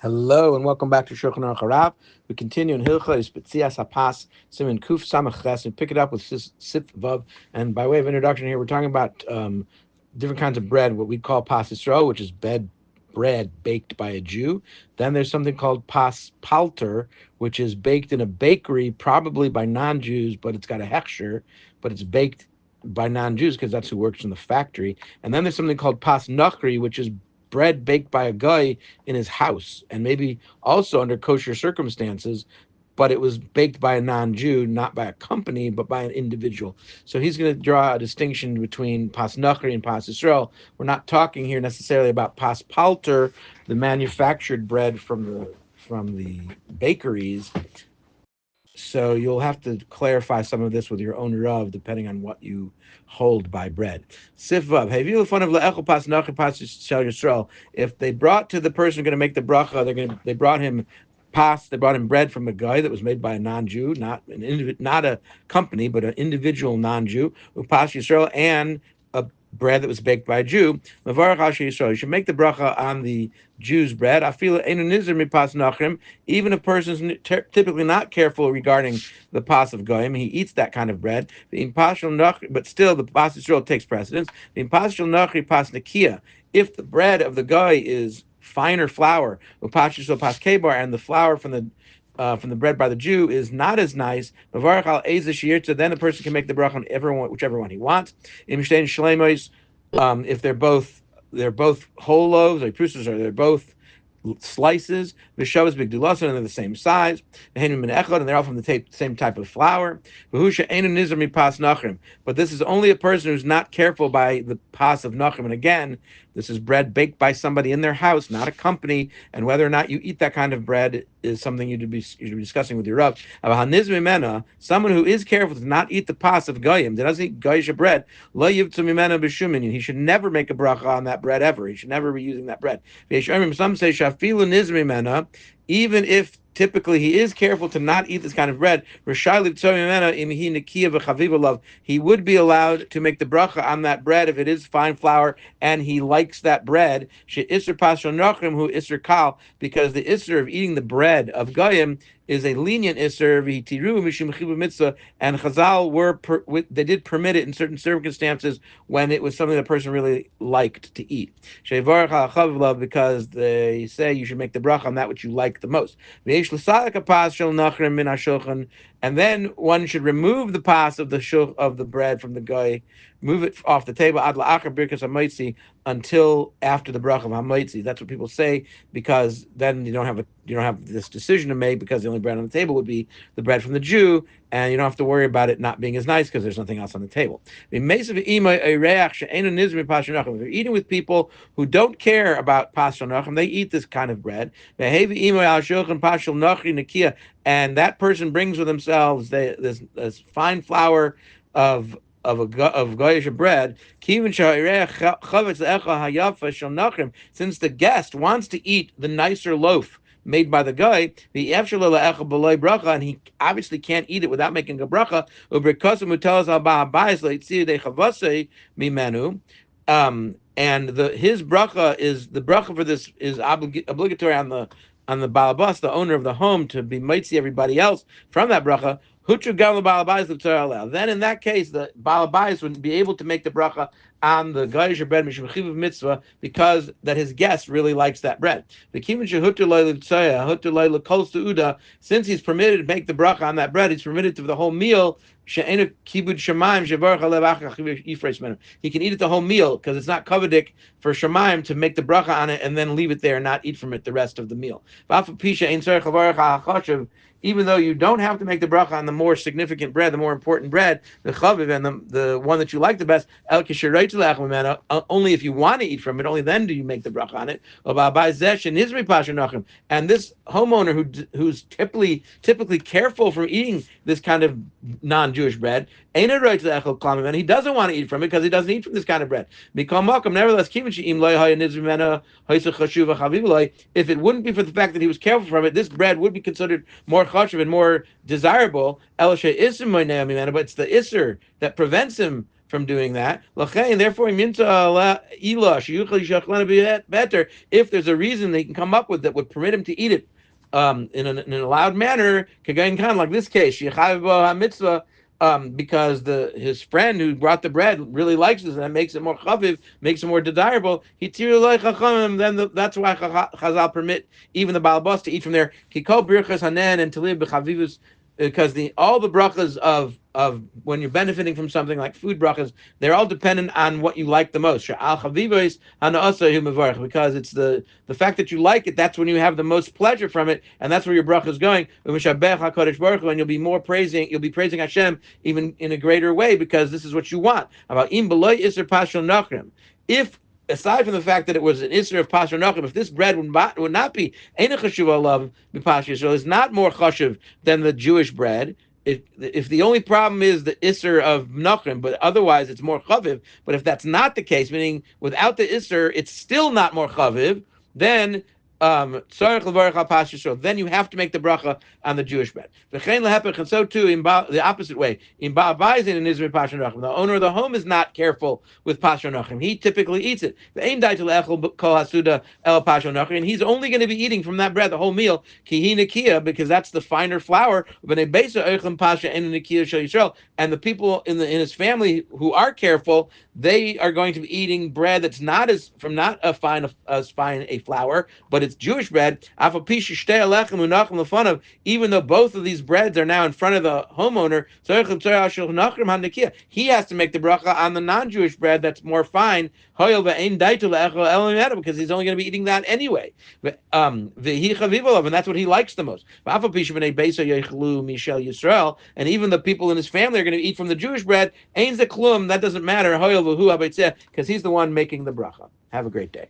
Hello and welcome back to Shulchan HaRav. We continue in Hilchos, Betzias, HaPas, Siman Kuf Samach Ches, and pick it up with Sif Vav. And by way of introduction here, we're talking about different kinds of bread, what we call Pas Yisrael, which is bread baked by a Jew. Then there's something called Pas Palter, which is baked in a bakery, probably by non-Jews, but it's got a hechsher, but it's baked by non-Jews because that's who works in the factory. And then there's something called Pas Nachri, which is bread baked by a guy in his house, and maybe also under kosher circumstances, but it was baked by a non-Jew, not by a company, but by an individual. So he's going to draw a distinction between Pas Nachri and Pas Yisrael. We're not talking here necessarily about Pas Palter, the manufactured bread from the bakeries. So you'll have to clarify some of this with your own Rav, depending on what you hold by bread. Sif Vav, have you fun of le'echel pas nachri pas Yisrael? If they brought to the person going to make the bracha, they brought him they brought him bread from a guy that was made by a non-Jew, not a company, but an individual non-Jew, pas Yisrael, and a bread that was baked by a Jew. Mavarach Hashem Yisrael. You should make the bracha on the Jew's bread. I feel even if a person's typically not careful regarding the pas of goyim, he eats that kind of bread. But still, the pas Yisrael takes precedence. If the bread of the guy is finer flour, and the flour from the bread by the Jew is not as nice, then the person can make the bracha on whichever one he wants. If they're both whole loaves, or they're both slices, Vishavas big dulasan, and they're the same size, and they're all from the same type of flour. But this is only a person who's not careful by the pas of nachrim. And again, this is bread baked by somebody in their house, not a company. And whether or not you eat that kind of bread is something you should be discussing with your Rav. Someone who is careful to not eat the pas of goyim, that doesn't eat goyish bread, he should never make a bracha on that bread ever. He should never be using that bread. Some say even if typically he is careful to not eat this kind of bread, he would be allowed to make the bracha on that bread if it is fine flour and he likes that bread. Because the isser of eating the bread of goyim is a lenient isser, and Chazal they did permit it in certain circumstances when it was something the person really liked to eat. Because they say you should make the bracha on that which you like the most. And then one should remove the pas of the bread from the guy, move it off the table until after the bracha of HaMotzi. That's what people say, because then you don't have this decision to make, because the only bread on the table would be the bread from the Jew, and you don't have to worry about it not being as nice because there's nothing else on the table. If you're eating with people who don't care about pas shel they eat this kind of bread. And that person brings with themselves this fine flour of goyish bread. Since the guest wants to eat the nicer loaf made by the guy, and he obviously can't eat it without making a bracha. And his bracha is the bracha for this is obligatory on the balabas, the owner of the home, to be mitzi everybody else from that bracha. Then in that case, the balabais wouldn't be able to make the bracha on the goyish bread mishum mitzvah, because that his guest really likes that bread. Since he's permitted to make the bracha on that bread, he's permitted to the whole meal. He can eat it the whole meal, because it's not kavadik for shemaim to make the bracha on it and then leave it there and not eat from it the rest of the meal. Even though you don't have to make the bracha on the more significant bread, the more important bread, the chaviv, and the one that you like the best, only if you want to eat from it, only then do you make the bracha on it. And this homeowner who's typically careful from eating this kind of non-Jewish bread, and he doesn't want to eat from it because he doesn't eat from this kind of bread. Nevertheless, if it wouldn't be for the fact that he was careful from it, this bread would be considered more chashuv and more desirable. But it's the isser that prevents him from doing that. And therefore, better if there's a reason they can come up with that would permit him to eat it in a loud manner, like this case, because his friend who brought the bread really likes this, and that makes it more chaviv, makes it more desirable. Then that's why Chazal permit even the balabas to eat from there. Kikol birchas hanen and to live b'chavivus, because all the brachas of when you're benefiting from something like food brachas, they're all dependent on what you like the most. Because it's the fact that you like it, that's when you have the most pleasure from it, and that's where your bracha is going. And you'll be praising Hashem even in a greater way, because this is what you want. If aside from the fact that it was an Isser of Pasha Nachim, if this bread would not be Eina Chashuva Olav B'Pasha Yisrael, is not more chashuv than the Jewish bread. If the only problem is the Isser of Nachim, but otherwise it's more chaviv, but if that's not the case, meaning without the Isser, it's still not more chaviv, then then you have to make the bracha on the Jewish bread. And so too, in the opposite way, the owner of the home is not careful with pasha nachim. He typically eats it. And he's only going to be eating from that bread the whole meal, because that's the finer flour. And the people in his family who are careful, they are going to be eating bread that's not as fine a flour, but it's Jewish bread. Even though both of these breads are now in front of the homeowner, he has to make the bracha on the non-Jewish bread that's more fine, because he's only going to be eating that anyway. And that's what he likes the most. And even the people in his family are going to eat from the Jewish bread. That doesn't matter, because he's the one making the bracha. Have a great day.